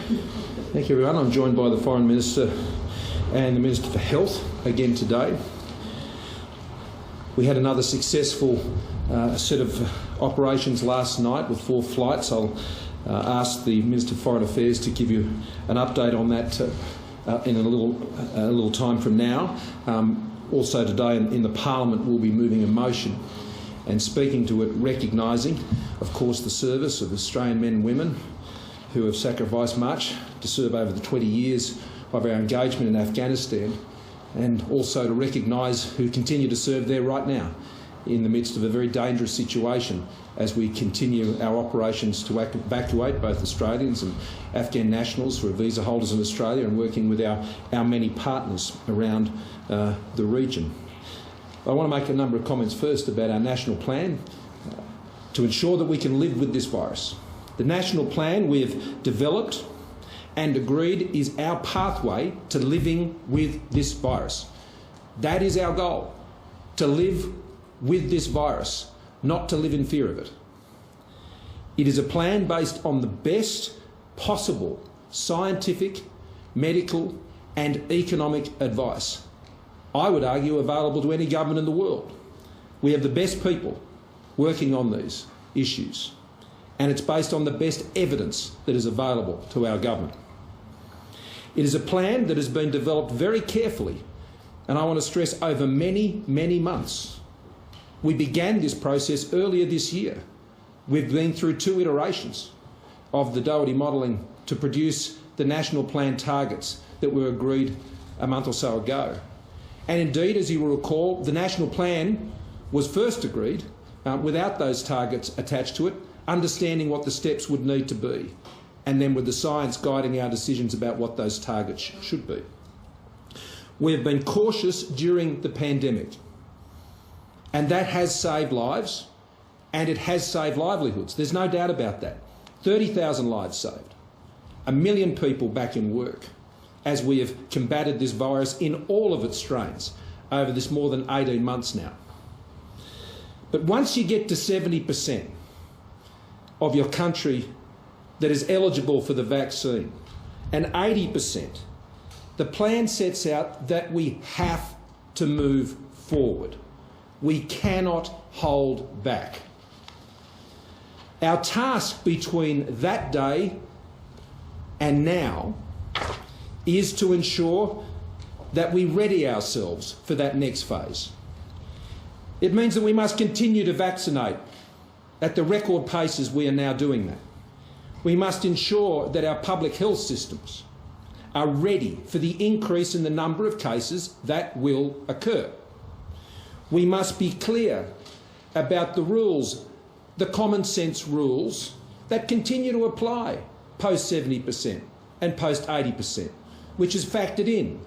Thank you, everyone. I'm joined by the Foreign Minister and the Minister for Health again today. We had another successful set of operations last night with 4 flights. I'll ask the Minister for Foreign Affairs to give you an update on that in a little time from now. Also today in the Parliament we'll be moving a motion and speaking to it, recognising, of course, the service of Australian men and women who have sacrificed much to serve over the 20 years of our engagement in Afghanistan, and also to recognise who continue to serve there right now in the midst of a very dangerous situation as we continue our operations to evacuate both Australians and Afghan nationals who are visa holders in Australia and working with our many partners around the region. I want to make a number of comments first about our national plan to ensure that we can live with this virus. The national plan we have developed and agreed is our pathway to living with this virus. That is our goal, to live with this virus, not to live in fear of it. It is a plan based on the best possible scientific, medical and economic advice, I would argue available to any government in the world. We have the best people working on these issues, and it's based on the best evidence that is available to our government. It is a plan that has been developed very carefully, and I want to stress over many, many months. We began this process earlier this year. We've been through 2 iterations of the Doherty modelling to produce the national plan targets that were agreed a month or so ago. And indeed, as you will recall, the national plan was first agreed without those targets attached to it, understanding what the steps would need to be, and then with the science guiding our decisions about what those targets should be. We have been cautious during the pandemic, and that has saved lives, and it has saved livelihoods. There's no doubt about that. 30,000 lives saved, 1 million people back in work, as we have combated this virus in all of its strains over this more than 18 months now. But once you get to 70% of your country that is eligible for the vaccine, and 80%, the plan sets out that we have to move forward. We cannot hold back. Our task between that day and now is to ensure that we ready ourselves for that next phase. It means that we must continue to vaccinate at the record paces we are now doing that. We must ensure that our public health systems are ready for the increase in the number of cases that will occur. We must be clear about the rules, the common sense rules that continue to apply post 70% and post 80%, which is factored in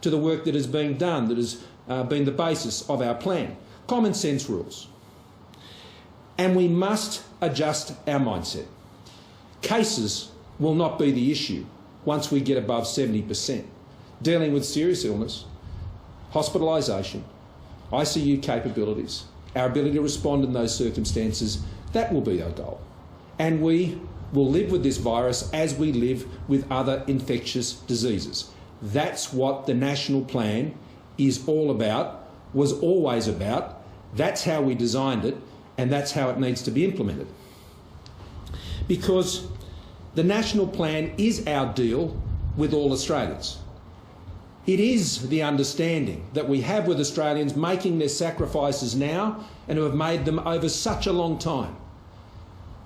to the work that is being done, that has been the basis of our plan. Common sense rules. And we must adjust our mindset. Cases will not be the issue once we get above 70%. Dealing with serious illness, hospitalisation, ICU capabilities, our ability to respond in those circumstances, that will be our goal. And we will live with this virus as we live with other infectious diseases. That's what the national plan is all about, was always about. That's how we designed it, and that's how it needs to be implemented. Because the national plan is our deal with all Australians. It is the understanding that we have with Australians making their sacrifices now and who have made them over such a long time,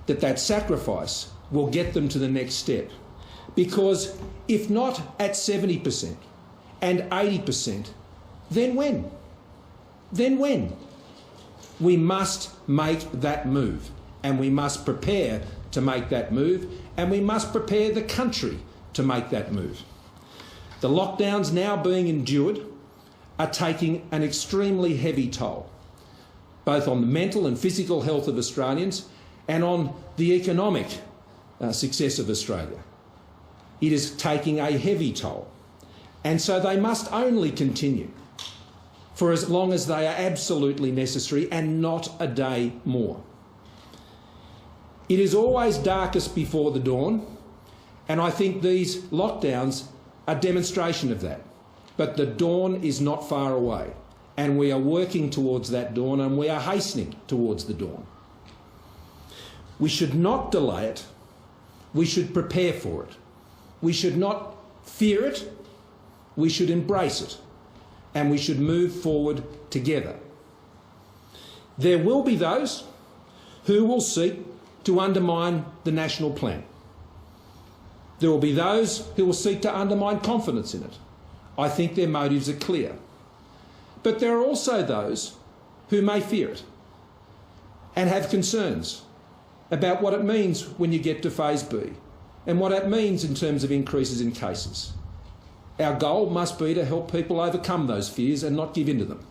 that sacrifice will get them to the next step. Because if not at 70% and 80%, then when? Then when? We must make that move, and we must prepare to make that move, and we must prepare the country to make that move. The lockdowns now being endured are taking an extremely heavy toll, both on the mental and physical health of Australians and on the economic success of Australia. It is taking a heavy toll, and so they must only continue for as long as they are absolutely necessary and not a day more. It is always darkest before the dawn, And I think these lockdowns are a demonstration of that. But the dawn is not far away, and we are working towards that dawn, and we are hastening towards the dawn. We should not delay it. We should prepare for it. We should not fear it. We should embrace it, and we should move forward together. There will be those who will seek to undermine the national plan. There will be those who will seek to undermine confidence in it. I think their motives are clear. But there are also those who may fear it and have concerns about what it means when you get to phase B and what it means in terms of increases in cases. Our goal must be to help people overcome those fears and not give in to them.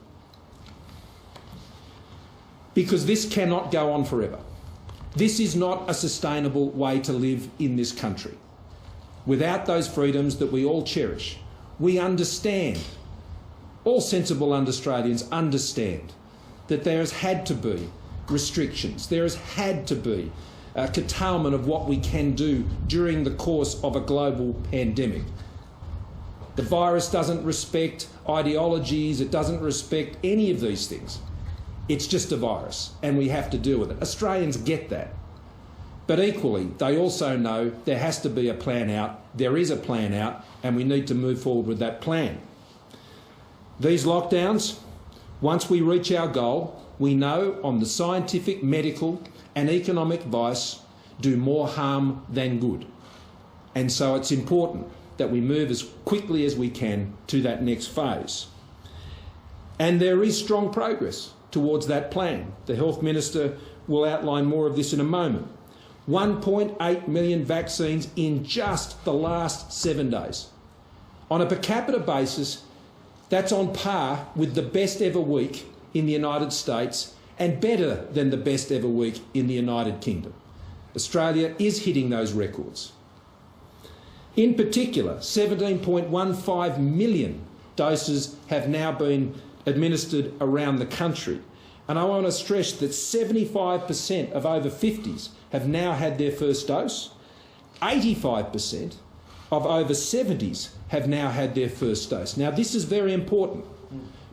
Because this cannot go on forever. This is not a sustainable way to live in this country. Without those freedoms that we all cherish, we understand, all sensible Australians understand, that there has had to be restrictions. There has had to be a curtailment of what we can do during the course of a global pandemic. The virus doesn't respect ideologies, it doesn't respect any of these things. It's just a virus, and we have to deal with it. Australians get that. But equally, they also know there has to be a plan out, there is a plan out, and we need to move forward with that plan. These lockdowns, once we reach our goal, we know on the scientific, medical and economic advice do more harm than good. And so it's important that we move as quickly as we can to that next phase. And there is strong progress towards that plan. The Health Minister will outline more of this in a moment. 1.8 million vaccines in just the last 7 days. On a per capita basis, that's on par with the best ever week in the United States and better than the best ever week in the United Kingdom. Australia is hitting those records. In particular, 17.15 million doses have now been administered around the country. And I want to stress that 75% of over 50s have now had their first dose. 85% of over 70s have now had their first dose. Now, this is very important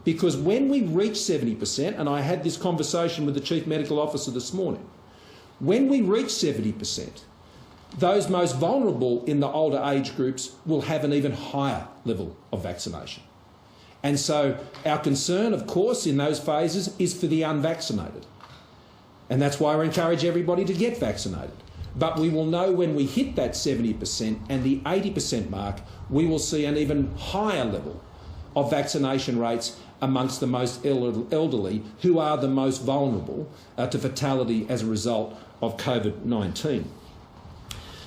because when we reach 70%, and I had this conversation with the Chief Medical Officer this morning, when we reach 70%, those most vulnerable in the older age groups will have an even higher level of vaccination. And so our concern, of course, in those phases is for the unvaccinated. And that's why we encourage everybody to get vaccinated. But we will know when we hit that 70% and the 80% mark, we will see an even higher level of vaccination rates amongst the most elderly, who are the most vulnerable to fatality as a result of COVID-19.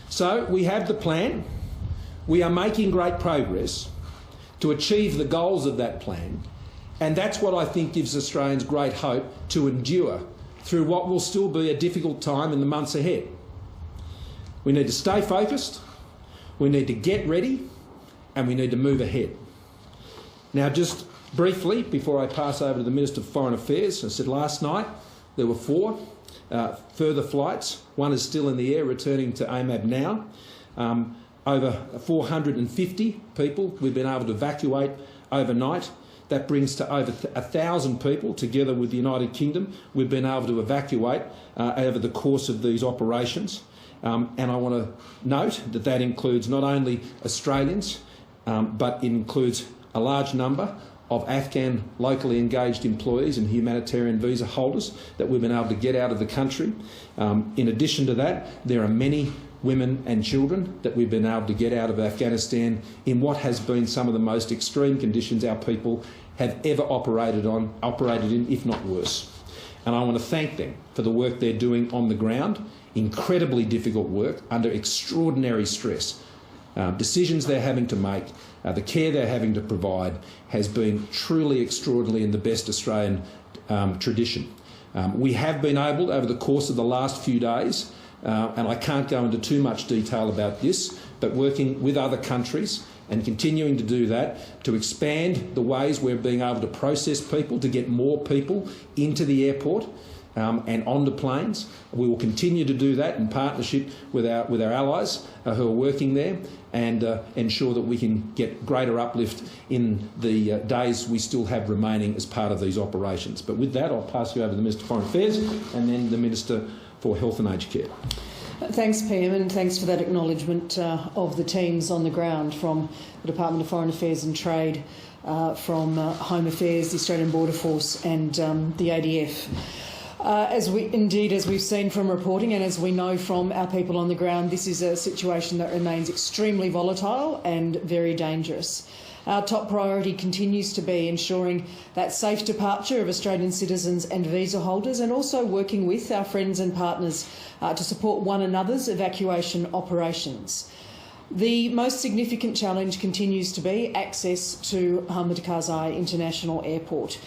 So we have the plan. We are making great progress to achieve the goals of that plan, and that's what I think gives Australians great hope to endure through what will still be a difficult time in the months ahead. We need to stay focused, we need to get ready, and we need to move ahead. Now, just briefly, before I pass over to the Minister for Foreign Affairs, I said last night there were 4 further flights. One is still in the air, returning to AMAB now. Over 450 people we've been able to evacuate overnight. That brings to over 1,000 people, together with the United Kingdom, we've been able to evacuate over the course of these operations. And I want to note that that includes not only Australians, but it includes a large number of Afghan locally engaged employees and humanitarian visa holders that we've been able to get out of the country. In addition to that, there are many women and children that we've been able to get out of Afghanistan in what has been some of the most extreme conditions our people have ever operated in, if not worse. And I want to thank them for the work they're doing on the ground, incredibly difficult work under extraordinary stress. Decisions they're having to make, the care they're having to provide has been truly extraordinary in the best Australian tradition. We have been able, over the course of the last few days, and I can't go into too much detail about this, but working with other countries and continuing to do that to expand the ways we're being able to process people, to get more people into the airport, and onto planes. We will continue to do that in partnership with our allies who are working there, and ensure that we can get greater uplift in the days we still have remaining as part of these operations. But with that, I'll pass you over to the Minister for Foreign Affairs and then the Minister for Health and Aged Care. Thanks, PM, and thanks for that acknowledgement of the teams on the ground from the Department of Foreign Affairs and Trade, from Home Affairs, the Australian Border Force and the ADF. As we've seen from reporting and as we know from our people on the ground, this is a situation that remains extremely volatile and very dangerous. Our top priority continues to be ensuring that safe departure of Australian citizens and visa holders, and also working with our friends and partners to support one another's evacuation operations. The most significant challenge continues to be access to Hamid Karzai International Airport.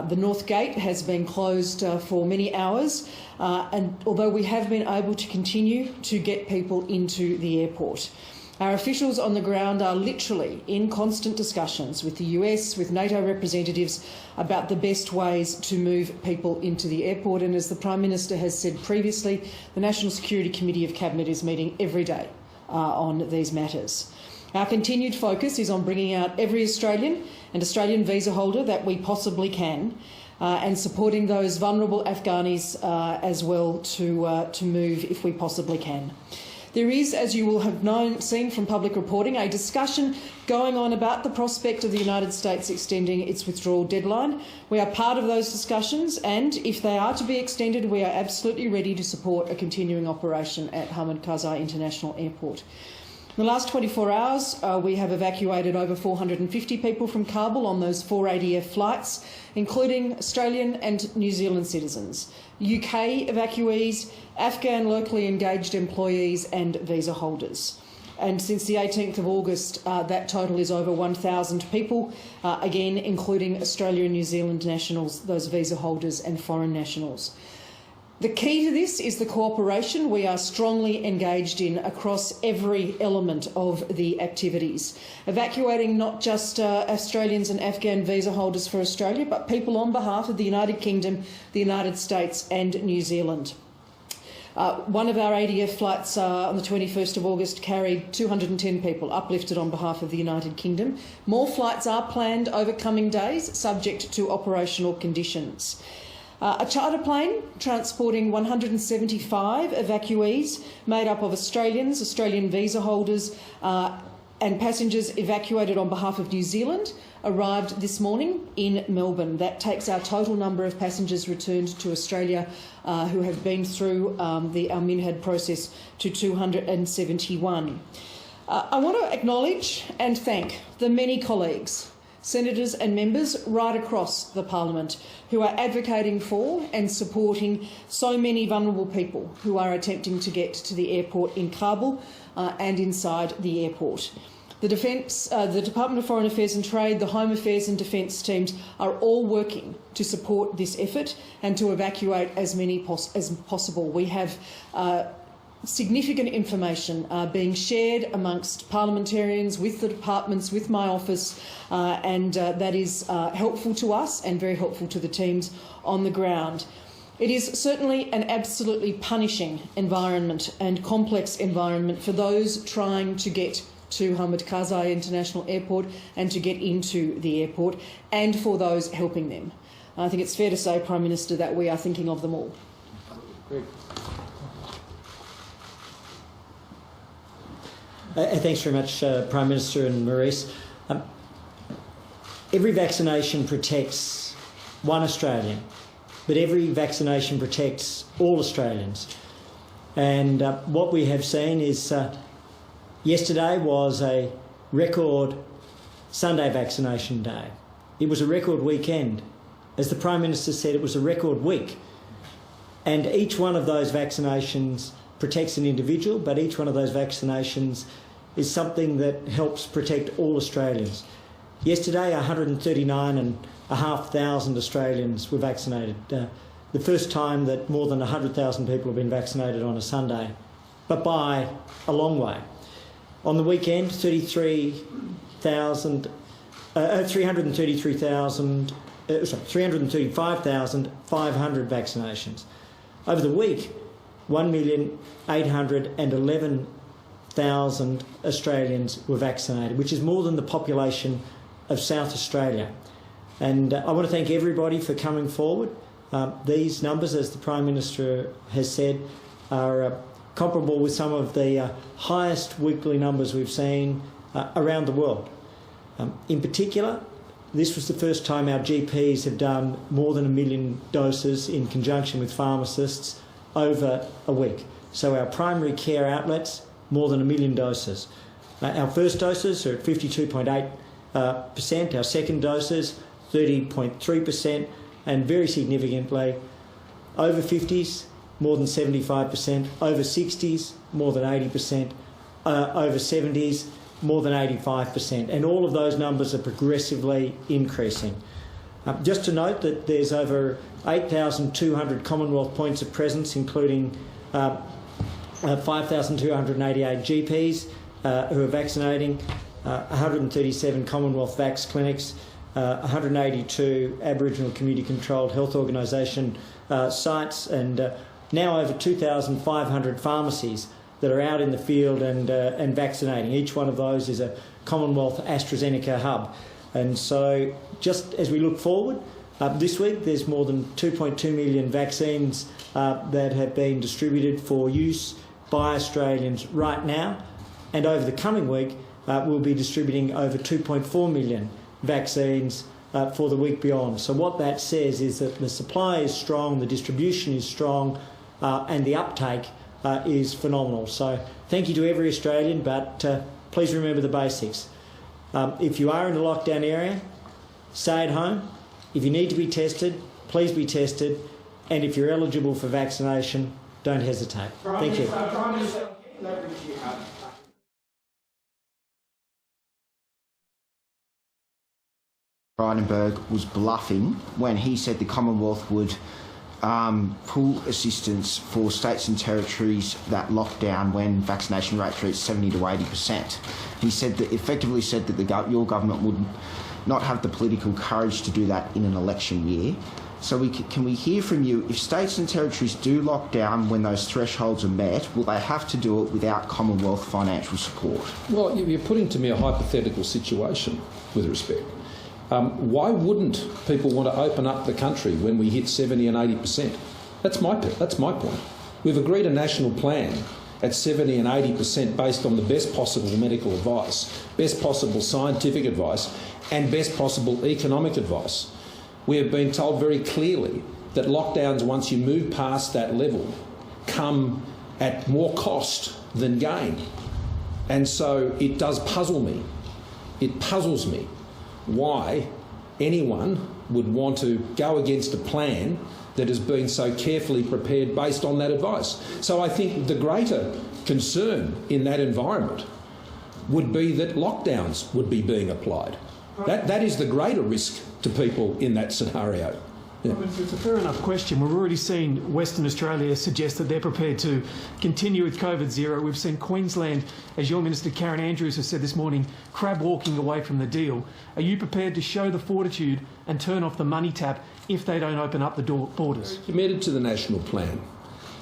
The North Gate has been closed for many hours, and although we have been able to continue to get people into the airport. Our officials on the ground are literally in constant discussions with the US, with NATO representatives, about the best ways to move people into the airport. And as the Prime Minister has said previously, the National Security Committee of Cabinet is meeting every day on these matters. Our continued focus is on bringing out every Australian and Australian visa holder that we possibly can, and supporting those vulnerable Afghanis as well to move if we possibly can. There is, as you will have seen from public reporting, a discussion going on about the prospect of the United States extending its withdrawal deadline. We are part of those discussions, and if they are to be extended, we are absolutely ready to support a continuing operation at Hamid Karzai International Airport. In the last 24 hours, we have evacuated over 450 people from Kabul on those 4 ADF flights, including Australian and New Zealand citizens, UK evacuees, Afghan locally engaged employees and visa holders. And since the 18th of August, that total is over 1,000 people, again including Australia and New Zealand nationals, those visa holders and foreign nationals. The key to this is the cooperation we are strongly engaged in across every element of the activities, evacuating not just Australians and Afghan visa holders for Australia, but people on behalf of the United Kingdom, the United States and New Zealand. One of our ADF flights on the 21st of August carried 210 people uplifted on behalf of the United Kingdom. More flights are planned over coming days, subject to operational conditions. A charter plane transporting 175 evacuees made up of Australians, Australian visa holders and passengers evacuated on behalf of New Zealand arrived this morning in Melbourne. That takes our total number of passengers returned to Australia who have been through the Al Minhad process to 271. I want to acknowledge and thank the many colleagues, senators and members right across the parliament who are advocating for and supporting so many vulnerable people who are attempting to get to the airport in Kabul and inside the airport. The Department of Foreign Affairs and Trade, the Home Affairs and Defence teams are all working to support this effort and to evacuate as many as possible. We have significant information being shared amongst parliamentarians, with the departments, with my office, and that is helpful to us and very helpful to the teams on the ground. It is certainly an absolutely punishing environment and complex environment for those trying to get to Hamid Karzai International Airport and to get into the airport, and for those helping them. I think it's fair to say, Prime Minister, that we are thinking of them all. Great. Thanks very much, Prime Minister and Maurice. Every vaccination protects one Australian, but every vaccination protects all Australians. And what we have seen is yesterday was a record Sunday vaccination day. It was a record weekend. As the Prime Minister said, it was a record week. And each one of those vaccinations protects an individual, but each one of those vaccinations is something that helps protect all Australians. Yesterday, 139,500 Australians were vaccinated. The first time that more than 100,000 people have been vaccinated on a Sunday, but by a long way. On the weekend, 335,500 vaccinations. over the week, 1,811,000 Australians were vaccinated, which is more than the population of South Australia. And I want to thank everybody for coming forward. These numbers, as the Prime Minister has said, are comparable with some of the highest weekly numbers we've seen around the world. In particular, this was the first time our GPs have done more than 1 million doses in conjunction with pharmacists over a week. So our primary care outlets, more than 1 million doses. Our first doses are at 52.8%, our second doses 30.3%, and very significantly, over 50s, more than 75%, over 60s, more than 80%, over 70s, more than 85%, and all of those numbers are progressively increasing. Just to note that there's over 8,200 Commonwealth points of presence, including 5,288 GPs who are vaccinating, 137 Commonwealth Vax clinics, 182 Aboriginal community-controlled health organisation sites, and now over 2,500 pharmacies that are out in the field and vaccinating. Each one of those is a Commonwealth AstraZeneca hub. And so just as we look forward, this week there's more than 2.2 million vaccines that have been distributed for use by Australians right now. And over the coming week, we'll be distributing over 2.4 million vaccines for the week beyond. So what that says is that the supply is strong, the distribution is strong, and the uptake is phenomenal. So thank you to every Australian, but please remember the basics. If you are in a lockdown area, stay at home. If you need to be tested, please be tested. And if you're eligible for vaccination, don't hesitate. Thank you. Frydenberg was bluffing when he said the Commonwealth would pull assistance for states and territories that locked down when vaccination rates reached 70 to 80%. He said that, effectively said that your government would not have the political courage to do that in an election year. So can we hear from you, if states and territories do lock down when those thresholds are met, will they have to do it without Commonwealth financial support? Well, you're putting to me a hypothetical situation, with respect. Why wouldn't people want to open up the country when we hit 70 and 80%? That's my point. We've agreed a national plan at 70 and 80% based on the best possible medical advice, best possible scientific advice, and best possible economic advice. We have been told very clearly that lockdowns, once you move past that level, come at more cost than gain. And so it does puzzle me. It puzzles me why anyone would want to go against a plan that has been so carefully prepared based on that advice. So I think the greater concern in that environment would be that lockdowns would be being applied. That is the greater risk to people in that scenario. Yeah. It's a fair enough question. We've already seen Western Australia suggest that they're prepared to continue with COVID zero. We've seen Queensland, as your Minister Karen Andrews has said this morning, crab walking away from the deal. Are you prepared to show the fortitude and turn off the money tap if they don't open up the borders? Committed to the national plan.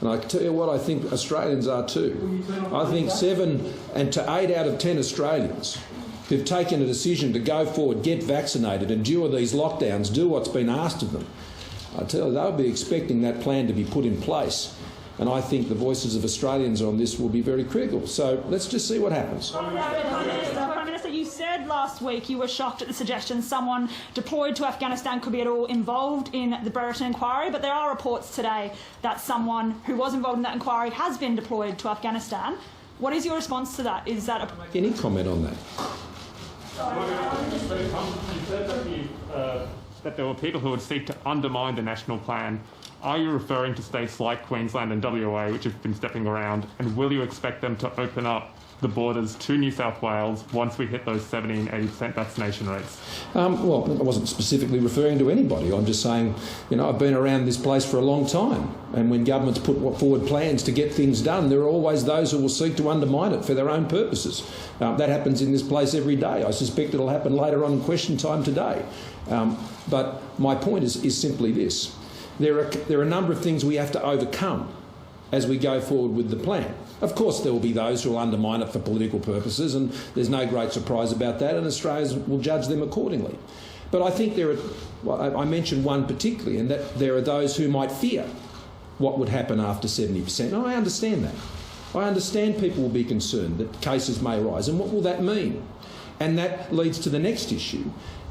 And I tell you what, I think Australians are too. I think 7 to 8 out of 10 Australians who've taken a decision to go forward, get vaccinated, endure these lockdowns, do what's been asked of them, I tell you, they'll be expecting that plan to be put in place. And I think the voices of Australians on this will be very critical. So let's just see what happens. Prime Minister, you said last week you were shocked at the suggestion someone deployed to Afghanistan could be at all involved in the Brereton inquiry, but there are reports today that someone who was involved in that inquiry has been deployed to Afghanistan. What is your response to that? Is that any comment on that? That there were people who would seek to undermine the national plan. Are you referring to states like Queensland and WA, which have been stepping around, and will you expect them to open up the borders to New South Wales once we hit those 70 and 80% vaccination rates? Well, I wasn't specifically referring to anybody. I'm just saying, I've been around this place for a long time, and when governments put forward plans to get things done, there are always those who will seek to undermine it for their own purposes. That happens in this place every day. I suspect it'll happen later on in question time today. But my point is simply this. there are a number of things we have to overcome as we go forward with the plan. Of course, there will be those who will undermine it for political purposes, and there's no great surprise about that, and Australians will judge them accordingly. But I think I mentioned one particularly, and that there are those who might fear what would happen after 70%. And I understand that. I understand people will be concerned that cases may rise, and what will that mean? And that leads to the next issue,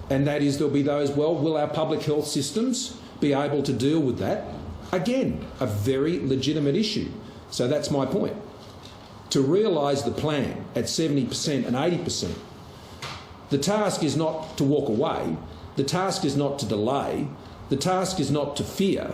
and that is there'll be those, well, will our public health systems be able to deal with that? Again, a very legitimate issue. So that's my point. To realise the plan at 70% and 80%, the task is not to walk away, the task is not to delay, the task is not to fear,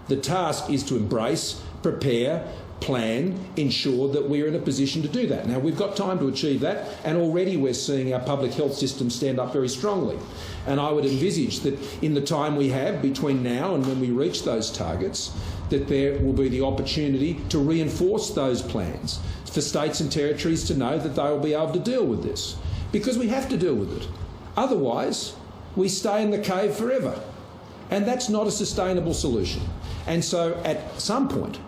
the task is to embrace, prepare, plan, ensure that we're in a position to do that. Now, we've got time to achieve that, and already we're seeing our public health system stand up very strongly. And I would envisage that in the time we have between now and when we reach those targets, that there will be the opportunity to reinforce those plans for states and territories to know that they will be able to deal with this. Because we have to deal with it. Otherwise, we stay in the cave forever. And that's not a sustainable solution. And so at some point,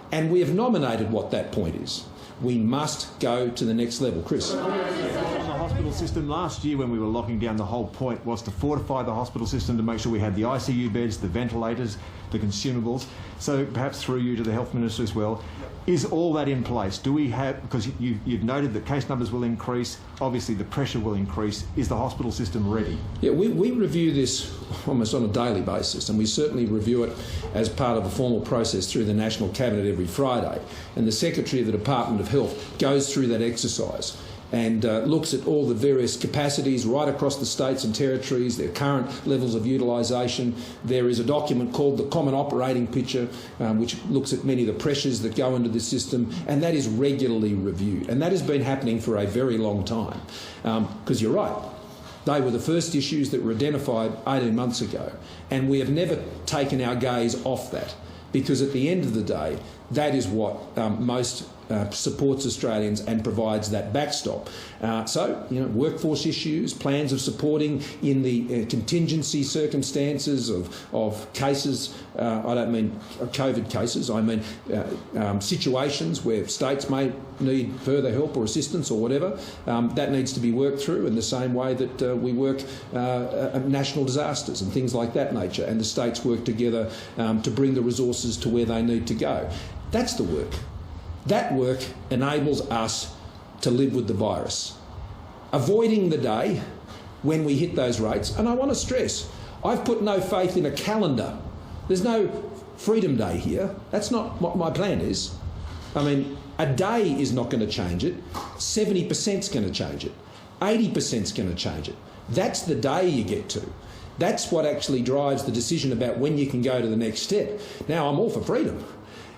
and we have nominated what that point is, we must go to the next level. Chris. On the hospital system, last year when we were locking down, the whole point was to fortify the hospital system to make sure we had the ICU beds, the ventilators, the consumables. So perhaps through you to the Health Minister as well, is all that in place? Do we have, because you've noted that case numbers will increase, obviously the pressure will increase, is the hospital system ready? Yeah, we review this almost on a daily basis, and we certainly review it as part of a formal process through the National Cabinet every Friday. And the Secretary of the Department of Health goes through that exercise and looks at all the various capacities right across the states and territories, their current levels of utilisation. There is a document called the Common Operating Picture, which looks at many of the pressures that go into the system, and that is regularly reviewed. And that has been happening for a very long time. Because you're right, they were the first issues that were identified 18 months ago, and we have never taken our gaze off that, because at the end of the day, that is what most supports Australians and provides that backstop. So, workforce issues, plans of supporting in the contingency circumstances of cases. I don't mean COVID cases. I mean situations where states may need further help or assistance or whatever. That needs to be worked through in the same way that we work national disasters and things like that nature, and the states work together to bring the resources to where they need to go. That's the work. That work enables us to live with the virus, avoiding the day when we hit those rates. And I want to stress, I've put no faith in a calendar. There's no Freedom Day here. That's not what my plan is. I mean, a day is not going to change it. 70% is going to change it. 80% is going to change it. That's the day you get to. That's what actually drives the decision about when you can go to the next step. Now, I'm all for freedom.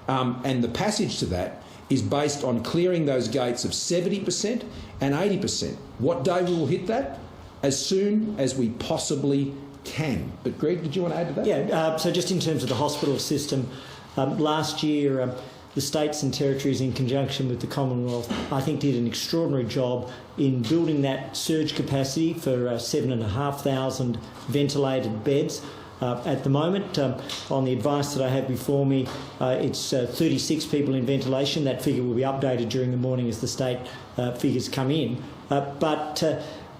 And the passage to that is based on clearing those gates of 70% and 80%. What day we will hit that? As soon as we possibly can. But Greg, did you want to add to that? Yeah, so just in terms of the hospital system, last year the states and territories in conjunction with the Commonwealth, I think, did an extraordinary job in building that surge capacity for 7,500 ventilated beds. At the moment, on the advice that I have before me, it's 36 people in ventilation. That figure will be updated during the morning as the state figures come in. But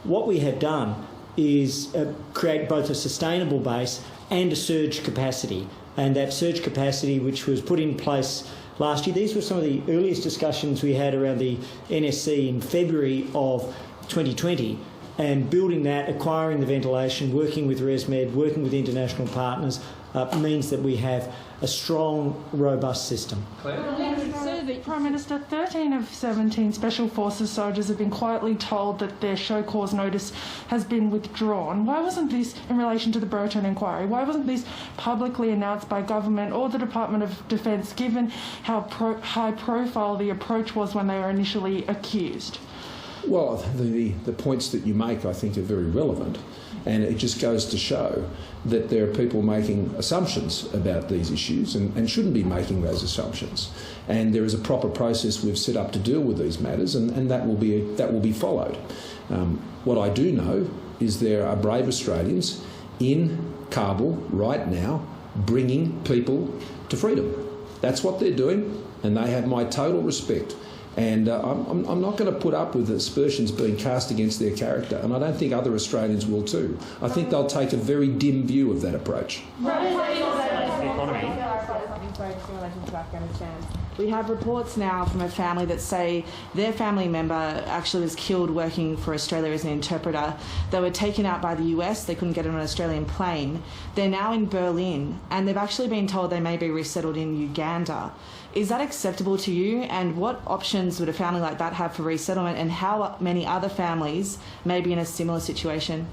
what we have done is create both a sustainable base and a surge capacity. And that surge capacity, which was put in place last year, these were some of the earliest discussions we had around the NSC in February of 2020. And building that, acquiring the ventilation, working with ResMed, working with international partners, means that we have a strong, robust system. Prime Minister, 13 of 17 Special Forces soldiers have been quietly told that their show cause notice has been withdrawn. Why wasn't this, in relation to the Brereton inquiry, why wasn't this publicly announced by government or the Department of Defence, given how high profile the approach was when they were initially accused? Well, the points that you make, I think, are very relevant, and it just goes to show that there are people making assumptions about these issues and shouldn't be making those assumptions. And there is a proper process we've set up to deal with these matters, and that will be followed. What I do know is there are brave Australians in Kabul right now bringing people to freedom. That's what they're doing, and they have my total respect. And I'm not going to put up with aspersions being cast against their character, and I don't think other Australians will too. I think they'll take a very dim view of that approach. We have reports now from a family that say their family member actually was killed working for Australia as an interpreter. They were taken out by the US, they couldn't get on an Australian plane. They're now in Berlin, and they've actually been told they may be resettled in Uganda. Is that acceptable to you? And what options would a family like that have for resettlement, and how many other families may be in a similar situation?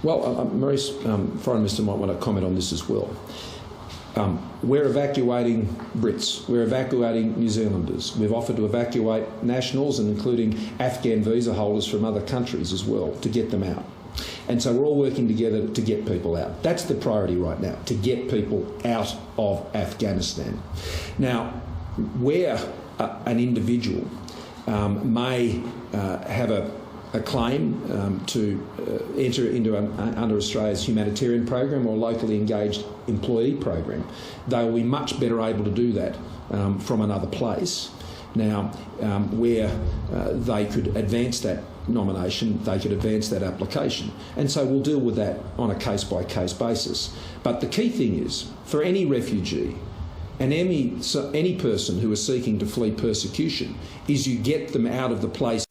Well, Maurice, Foreign Minister might want to comment on this as well. We're evacuating Brits, we're evacuating New Zealanders. We've offered to evacuate nationals, and including Afghan visa holders from other countries as well, to get them out. And so we're all working together to get people out. That's the priority right now, to get people out of Afghanistan. Now, where an individual may have a claim to enter into under Australia's humanitarian program or locally engaged employee program, they will be much better able to do that from another place. Now, where they could advance that nomination, they could advance that application. And so we'll deal with that on a case-by-case basis. But the key thing is, for any refugee and any person who is seeking to flee persecution, is you get them out of the place